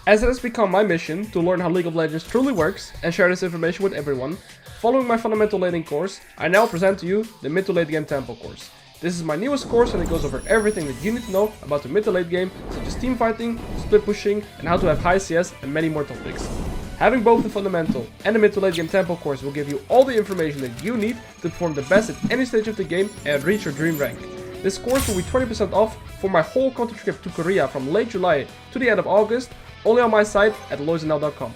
As it has become my mission to learn how League of Legends truly works and share this information with everyone, following my fundamental laning course, I now present to you the mid to late game tempo course. This is my newest course and it goes over everything that you need to know about the mid to late game, such as team fighting, split pushing, and how to have high CS and many more topics. Having both the fundamental and the mid to late game tempo course will give you all the information that you need to perform the best at any stage of the game and reach your dream rank. This course will be 20% off for my whole country trip to Korea from late July to the end of August, only on my site at alois.com.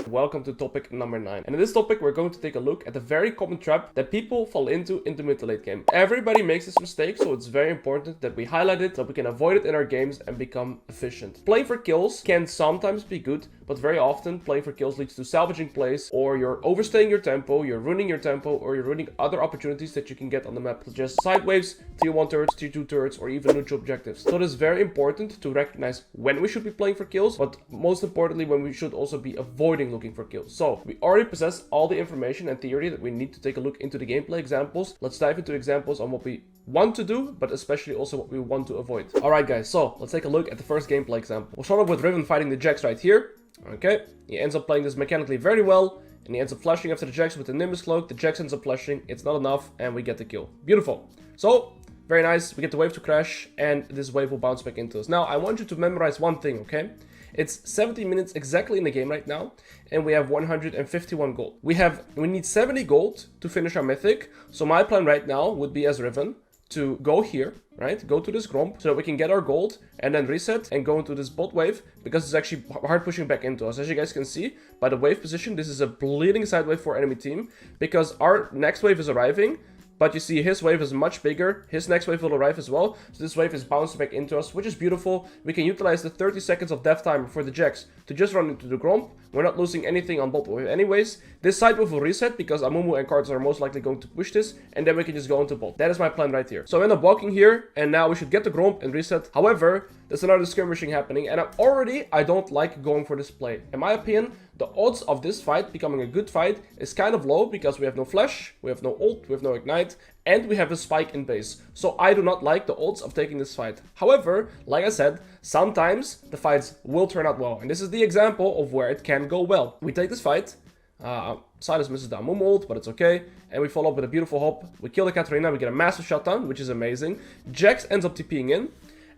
Welcome to topic number 9. And in this topic we're going to take a look at the very common trap that people fall into in the mid to late game. Everybody makes this mistake, so it's very important that we highlight it so we can avoid it in our games and become efficient. Playing for kills can sometimes be good, but very often playing for kills leads to salvaging plays, or you're overstaying your tempo, you're ruining your tempo, or you're ruining other opportunities that you can get on the map, such as side waves, tier 1 turrets, tier 2 turrets, or even neutral objectives. So it is very important to recognize when we should be playing for kills, but most importantly when we should also be avoiding looking for kills. So we already possess all the information and theory that we need to take a look into the gameplay examples. Let's dive into examples on what we want to do, but especially also what we want to avoid. Alright guys, so let's take a look at the first gameplay example. We'll start off with Riven fighting the Jax right here. Okay, he ends up playing this mechanically very well, and he ends up flashing after the Jax with the Nimbus cloak. The Jax ends up flashing, it's not enough, and we get the kill. Beautiful. So, very nice, we get the wave to crash, and this wave will bounce back into us. Now, I want you to memorize one thing, okay? It's 70 minutes exactly in the game right now, and we have 151 gold. We need 70 gold to finish our mythic, so my plan right now would be as Riven to go here, right? Go to this Gromp so that we can get our gold and then reset and go into this bot wave, because it's actually hard pushing back into us. As you guys can see by the wave position, this is a bleeding side wave for enemy team because our next wave is arriving. But you see his wave is much bigger, his next wave will arrive as well, so this wave is bouncing back into us, which is beautiful. We can utilize the 30 seconds of death time for the Jax to just run into the Gromp. We're not losing anything on bot wave anyways. This side wave will reset because Amumu and Cards are most likely going to push this, and then we can just go into bot. That is my plan right here. So I end up walking here, and now we should get the Gromp and reset. However, there's another skirmishing happening, and I don't like going for this play. In my opinion, the odds of this fight becoming a good fight is kind of low because we have no flash, we have no ult, we have no ignite, and we have a spike in base. So I do not like the odds of taking this fight. However, like I said, sometimes the fights will turn out well. And this is the example of where it can go well. We take this fight. Silas misses the Amumu ult, but it's okay. And we follow up with a beautiful hop. We kill the Katarina, we get a massive shutdown, which is amazing. Jax ends up TPing in.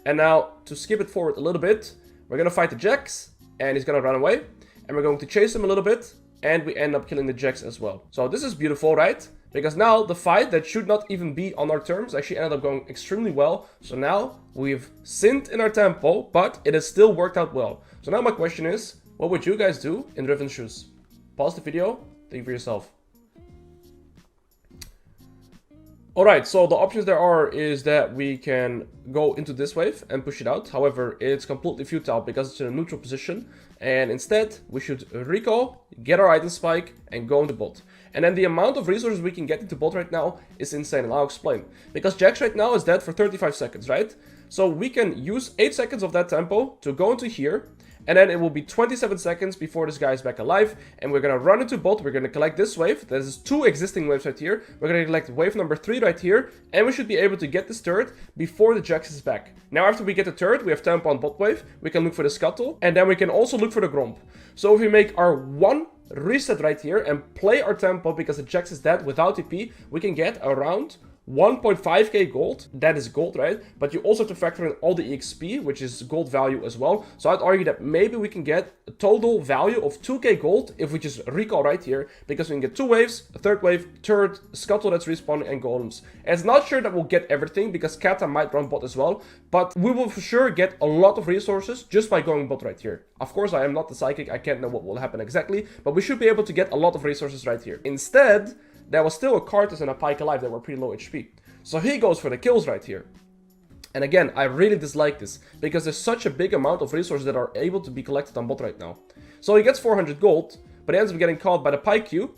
And now, to skip it forward a little bit, we're going to fight the Jax, and he's going to run away. And we're going to chase him a little bit, and we end up killing the Jax as well. So this is beautiful, right? Because now the fight that should not even be on our terms actually ended up going extremely well. So now we've sinned in our tempo, but it has still worked out well. So now my question is, what would you guys do in Riven's shoes? Pause the video, think for yourself. Alright, so the options there are is that we can go into this wave and push it out. However, it's completely futile because it's in a neutral position. And instead, we should recall, get our item spike, and go into bot. And then the amount of resources we can get into bot right now is insane, and I'll explain. Because Jax right now is dead for 35 seconds, right? So we can use 8 seconds of that tempo to go into here. And then it will be 27 seconds before this guy is back alive. And we're going to run into bot. We're going to collect this wave. There's 2 existing waves right here. We're going to collect wave number 3 right here. And we should be able to get this turret before the Jax is back. Now after we get the turret, we have tempo on bot wave. We can look for the scuttle. And then we can also look for the Gromp. So if we make our 1 reset right here and play our tempo because the Jax is dead without TP, we can get around 1.5k gold. That is gold, right? But you also have to factor in all the EXP, which is gold value as well. So I'd argue that maybe we can get a total value of 2k gold if we just recall right here, because we can get 2 waves, a 3rd wave, turret, scuttle that's respawning, and golems. And it's not sure that we'll get everything because Kata might run bot as well, but we will for sure get a lot of resources just by going bot right here. Of course, I am not the psychic, I can't know what will happen exactly, but we should be able to get a lot of resources right here. Instead, there was still a Karthus and a Pyke alive that were pretty low HP. So he goes for the kills right here. And again, I really dislike this, because there's such a big amount of resources that are able to be collected on bot right now. So he gets 400 gold, but he ends up getting caught by the Pyke Q,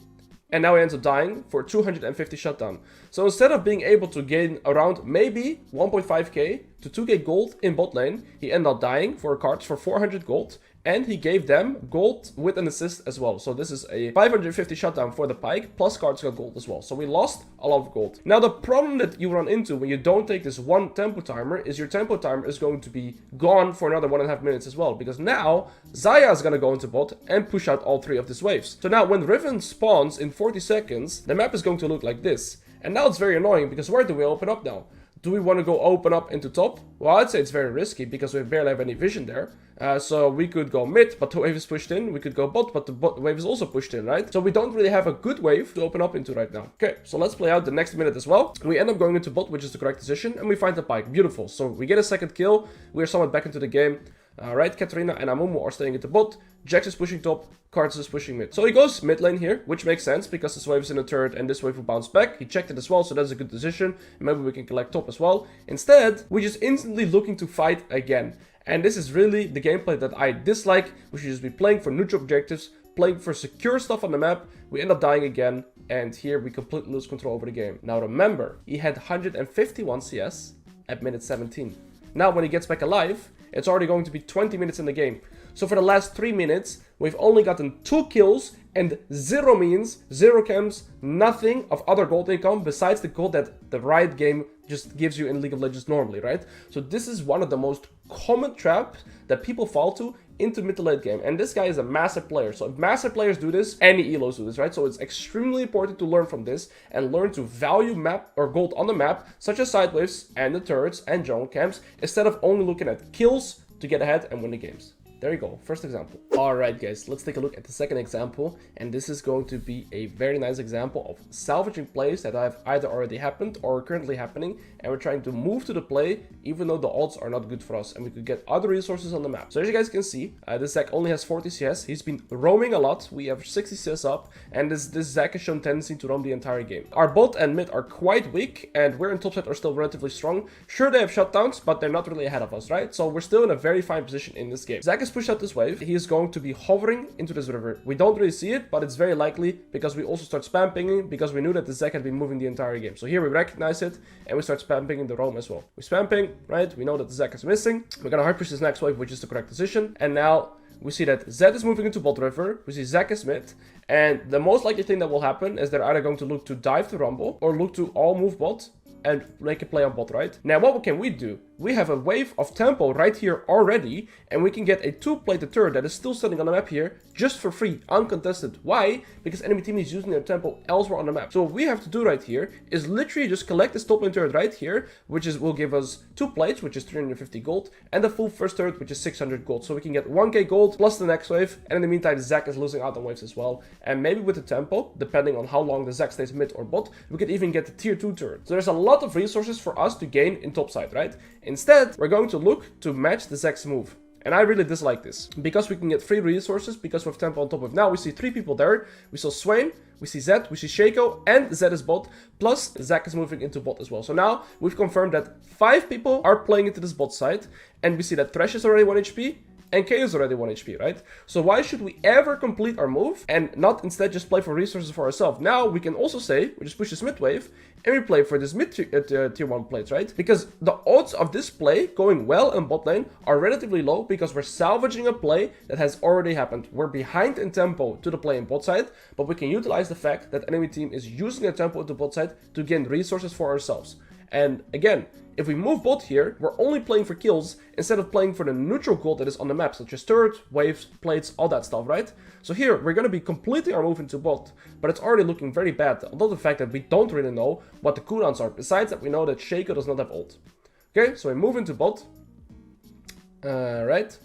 and now he ends up dying for 250 shutdown. So instead of being able to gain around maybe 1.5k to 2k gold in bot lane. He ended up dying for cards for 400 gold. And he gave them gold with an assist as well. So this is a 550 shutdown for the Pyke, plus cards got gold as well. So we lost a lot of gold. Now the problem that you run into when you don't take this one tempo timer is your tempo timer is going to be gone for another 1.5 minutes as well. Because now Xayah is going to go into bot and push out all 3 of these waves. So now when Riven spawns in 40 seconds, the map is going to look like this. And now it's very annoying because where do we open up now? Do we want to go open up into top? Well, I'd say it's very risky because we barely have any vision there. So we could go mid, but the wave is pushed in. We could go bot, but the bot wave is also pushed in, right? So we don't really have a good wave to open up into right now. Okay, so let's play out the next minute as well. We end up going into bot, which is the correct decision, and we find the Pyke. Beautiful. So we get a second kill. We're somewhat back into the game. Right, Katarina and Amumu are staying into bot. Jax is pushing top, Cards is pushing mid. So he goes mid lane here, which makes sense because this wave is in a turret and this wave will bounce back. He checked it as well, so that's a good decision. Maybe we can collect top as well. Instead, we're just instantly looking to fight again. And this is really the gameplay that I dislike. We should just be playing for neutral objectives, playing for secure stuff on the map. We end up dying again, and here we completely lose control over the game. Now remember, he had 151 CS at minute 17. Now when he gets back alive, it's already going to be 20 minutes in the game. So for the last 3 minutes, we've only gotten 2 kills and 0 means, 0 camps, nothing of other gold income besides the gold that the Riot game just gives you in League of Legends normally, right? So this is one of the most common traps that people fall to into mid to late game. And this guy is a massive player. So if massive players do this, any elos do this, right? So it's extremely important to learn from this and learn to value map or gold on the map, such as side waves and the turrets and jungle camps, instead of only looking at kills to get ahead and win the games. There you go, first example. Alright guys, let's take a look at the second example, and this is going to be a very nice example of salvaging plays that have either already happened or are currently happening, and we're trying to move to the play even though the odds are not good for us and we could get other resources on the map. So as you guys can see, this Zac only has 40 CS, he's been roaming a lot, we have 60 CS up, and this Zac has shown tendency to roam the entire game. Our bot and mid are quite weak, and we're in top side are still relatively strong. Sure, they have shutdowns, but they're not really ahead of us, right? So we're still in a very fine position in this game. Zac is pushed out this wave. He is going to be hovering into this river. We don't really see it, but it's very likely because we also start spam pinging because we knew that the Zac had been moving the entire game. So here we recognize it and we start spam pinging the roam as well. We spam ping, right? We know that the Zac is missing. We're gonna hard push this next wave, which is the correct decision. And now we see that Zed is moving into bot river. We see Zac is mid. And the most likely thing that will happen is they're either going to look to dive the rumble or look to all move bot and make a play on bot, right? Now, what can we do? We have a wave of tempo right here already, and we can get a 2-plated turret that is still sitting on the map here, just for free, uncontested. Why? Because enemy team is using their tempo elsewhere on the map. So what we have to do right here is literally just collect this top lane turret right here, which will give us 2 plates, which is 350 gold, and the full first turret, which is 600 gold. So we can get 1k gold plus the next wave, and in the meantime, Zac is losing out on waves as well. And maybe with the tempo, depending on how long the Zac stays mid or bot, we could even get the tier 2 turret. So there's a lot of resources for us to gain in top side, right? Instead, we're going to look to match the Zac's move. And I really dislike this, because we can get free resources, because we have tempo on top of. Now we see 3 people there. We saw Swain, we see Zed, we see Shaco, and Zed is bot, plus Zac is moving into bot as well. So now we've confirmed that 5 people are playing into this bot side, and we see that Thresh is already 1 HP, and K is already 1 HP, right? So why should we ever complete our move and not instead just play for resources for ourselves? Now we can also say, we just push this mid wave and we play for this mid tier 1 plates, right? Because the odds of this play going well in bot lane are relatively low because we're salvaging a play that has already happened. We're behind in tempo to the play in bot side, but we can utilize the fact that enemy team is using their tempo into bot side to gain resources for ourselves. And again, if we move bot here, we're only playing for kills instead of playing for the neutral gold that is on the map, such as turret, waves, plates, all that stuff, right? So here, we're going to be completing our move into bot, but it's already looking very bad, although the fact that we don't really know what the cooldowns are, besides that we know that Shaco does not have ult. Okay, so we move into bot. Right.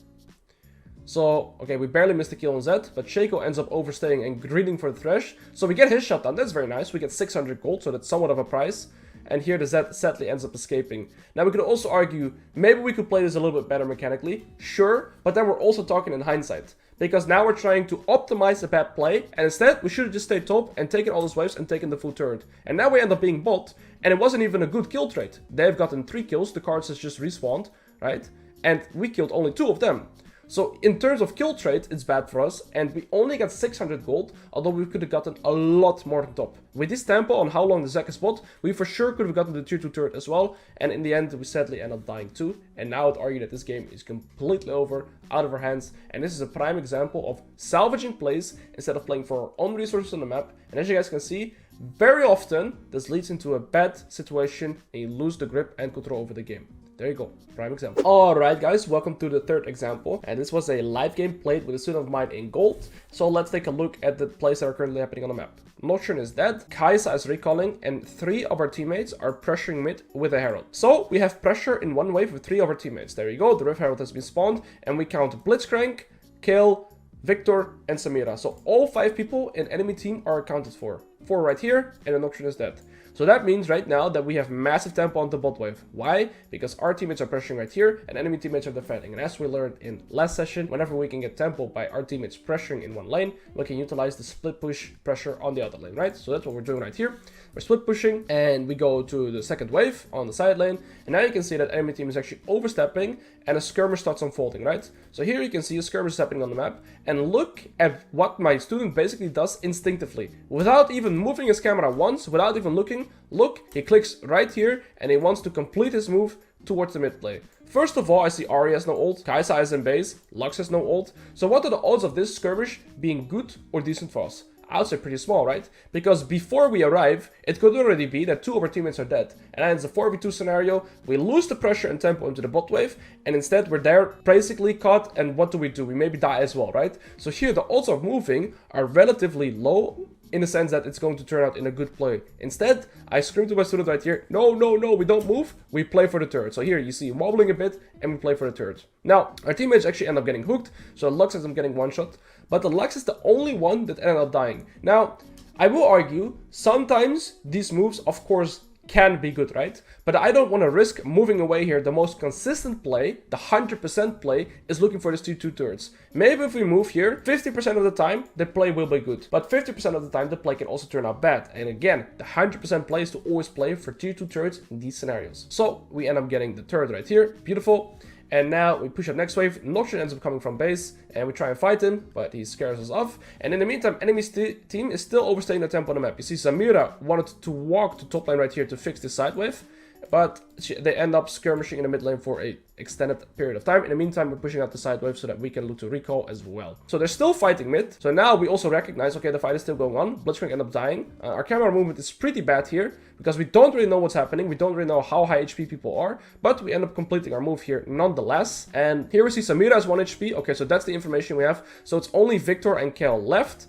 So, okay, we barely missed the kill on Zed, but Shaco ends up overstaying and greeting for the Thresh. So we get his shutdown, that's very nice. We get 600 gold, so that's somewhat of a price. And here the Zed sadly ends up escaping. Now we could also argue, maybe we could play this a little bit better mechanically. Sure, but then we're also talking in hindsight. Because now we're trying to optimize a bad play, and instead we should have just stayed top and taken all those waves and taken the full turret. And now we end up being bot, and it wasn't even a good kill trade. They've gotten 3 kills, the cards has just respawned, right? And we killed only 2 of them. So in terms of kill trade, it's bad for us, and we only got 600 gold, although we could have gotten a lot more on top. With this tempo on how long the Zek is bought, we for sure could have gotten the tier 2 turret as well, and in the end we sadly end up dying too, and now I'd argue that this game is completely over, out of our hands, and this is a prime example of salvaging plays instead of playing for our own resources on the map, and as you guys can see, very often this leads into a bad situation and you lose the grip and control over the game. There you go, prime example. Alright guys, welcome to the third example, and this was a live game played with a student of mine in gold. So let's take a look at the plays that are currently happening on the map. Nocturne is dead, Kaisa is recalling, and 3 of our teammates are pressuring mid with a Herald. So we have pressure in one wave with 3 of our teammates. There you go, the Rift Herald has been spawned, and we count Blitzcrank, Kale, Victor, and Samira. So all 5 people in enemy team are accounted for. 4 right here, and the Nocturne is dead. So that means right now that we have massive tempo on the bot wave. Why? Because our teammates are pressuring right here and enemy teammates are defending. And as we learned in last session, whenever we can get tempo by our teammates pressuring in one lane, we can utilize the split push pressure on the other lane, right? So that's what we're doing right here. We're split pushing and we go to the second wave on the side lane. And now you can see that enemy team is actually overstepping and a skirmish starts unfolding, right? So here you can see a skirmish happening on the map. And look at what my student basically does instinctively. Without even moving his camera once, without even looking, look, he clicks right here and he wants to complete his move towards the mid play. First of all, I see Ahri has no ult, Kaisa is in base, Lux has no ult. So what are the odds of this skirmish being good or decent for us? I would say pretty small, right? Because before we arrive, it could already be that 2 of our teammates are dead. And then it's a 4v2 scenario, we lose the pressure and tempo into the bot wave, and instead we're there basically caught, and what do? We maybe die as well, right? So here the odds of moving are relatively low, in the sense that it's going to turn out in a good play. Instead, I scream to my student right here, no, no, no, we don't move, we play for the turret. So here you see wobbling a bit, and we play for the turret. Now, our teammates actually end up getting hooked, so Lux ends up getting one shot, but the Lux is the only one that ended up dying. Now, I will argue, sometimes these moves, of course, can be good, right? But I don't want to risk moving away here. The most consistent play, the 100% play, is looking for these two turrets. Maybe if we move here, 50% of the time, the play will be good. But 50% of the time, the play can also turn out bad. And again, the 100% play is to always play for tier 2 turrets in these scenarios. So we end up getting the turret right here. Beautiful. And now we push up next wave. Nocturne ends up coming from base and we try and fight him, but he scares us off. And in the meantime, enemy team is still overstaying the tempo on the map. You see Samira wanted to walk to top lane right here to fix this side wave, but they end up skirmishing in the mid lane for a extended period of time. In the meantime, we're pushing out the side wave so that we can look to recall as well. So they're still fighting mid. So now we also recognize, okay, the fight is still going on. Blitzcrank end up dying. Our camera movement is pretty bad here because we don't really know what's happening. We don't really know how high HP people are, but we end up completing our move here nonetheless. And here we see Samira has 1 HP. Okay, so that's the information we have. So it's only Victor and Kale left.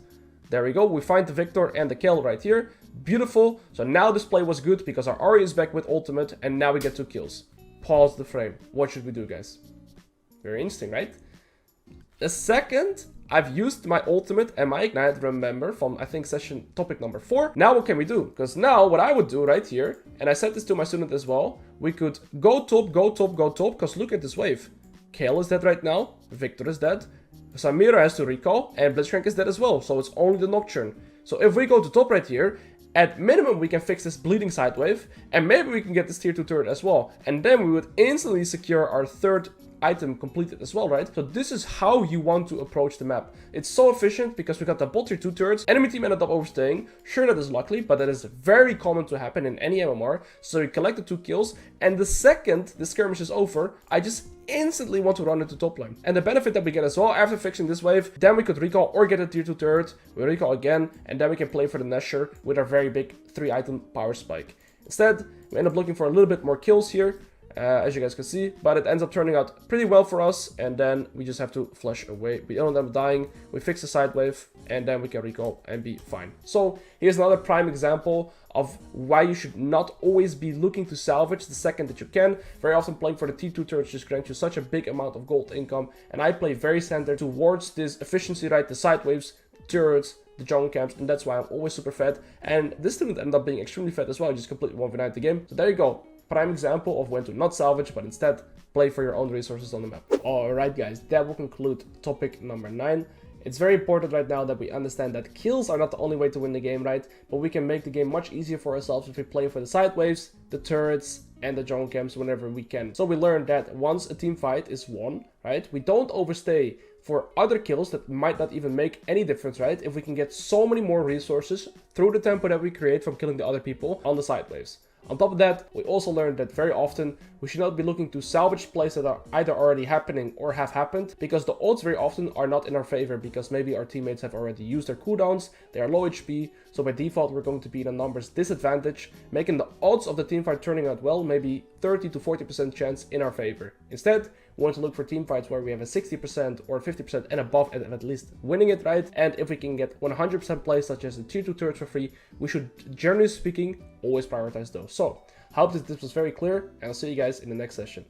There we go. We find the Victor and the Kale right here. Beautiful. So now this play was good because our Ahri is back with ultimate and now we get 2 kills. Pause the frame. What should we do, guys? Very interesting, right? The second I've used my ultimate and my ignite, remember, from I think session topic number 4. Now what can we do? Because now what I would do right here, and I said this to my student as well, we could go top, go top, go top, because look at this wave. Kale is dead right now, Victor is dead, Samira has to recall, and Blitzcrank is dead as well, so it's only the Nocturne. So if we go to top right here, at minimum we can fix this bleeding side wave, and maybe we can get this tier 2 turret as well, and then we would instantly secure our third item completed as well, right? So this is how you want to approach the map. It's so efficient because we got the bot tier 2 turrets. Enemy team ended up overstaying. Sure, that is lucky, but that is very common to happen in any MMR. So we collected 2 kills, and the second the skirmish is over, I just instantly want to run into top lane. And the benefit that we get as well after fixing this wave, then we could recall or get a tier 2 turret, we recall again, and then we can play for the Nesher with our very big 3 item power spike. Instead, we end up looking for a little bit more kills here, as you guys can see, but it ends up turning out pretty well for us, and then we just have to flush away. We don't end up dying, we fix the side wave, and then we can recall and be fine. So here's another prime example of why you should not always be looking to salvage the second that you can. Very often playing for the T2 turrets just grants you such a big amount of gold income, and I play very centered towards this efficiency, right? The side waves, turrets, the jungle camps, and that's why I'm always super fed. And this didn't end up being extremely fed as well, I just completely 1v9 the game. So there you go. Prime example of when to not salvage, but instead play for your own resources on the map. Alright guys, that will conclude topic number 9. It's very important right now that we understand that kills are not the only way to win the game, right? But we can make the game much easier for ourselves if we play for the side waves, the turrets, and the jungle camps whenever we can. So we learned that once a team fight is won, right, we don't overstay for other kills that might not even make any difference, right, if we can get so many more resources through the tempo that we create from killing the other people on the side waves. On top of that, we also learned that very often we should not be looking to salvage plays that are either already happening or have happened, because the odds very often are not in our favor, because maybe our teammates have already used their cooldowns, they are low HP, so by default we're going to be in a numbers disadvantage, making the odds of the teamfight turning out well maybe 30 to 40% chance in our favor. Instead, we want to look for teamfights where we have a 60% or 50% and above at least winning it, right? And if we can get 100% plays such as the tier 2 turrets for free, we should, generally speaking, always prioritize those. So, I hope this was very clear, and I'll see you guys in the next session.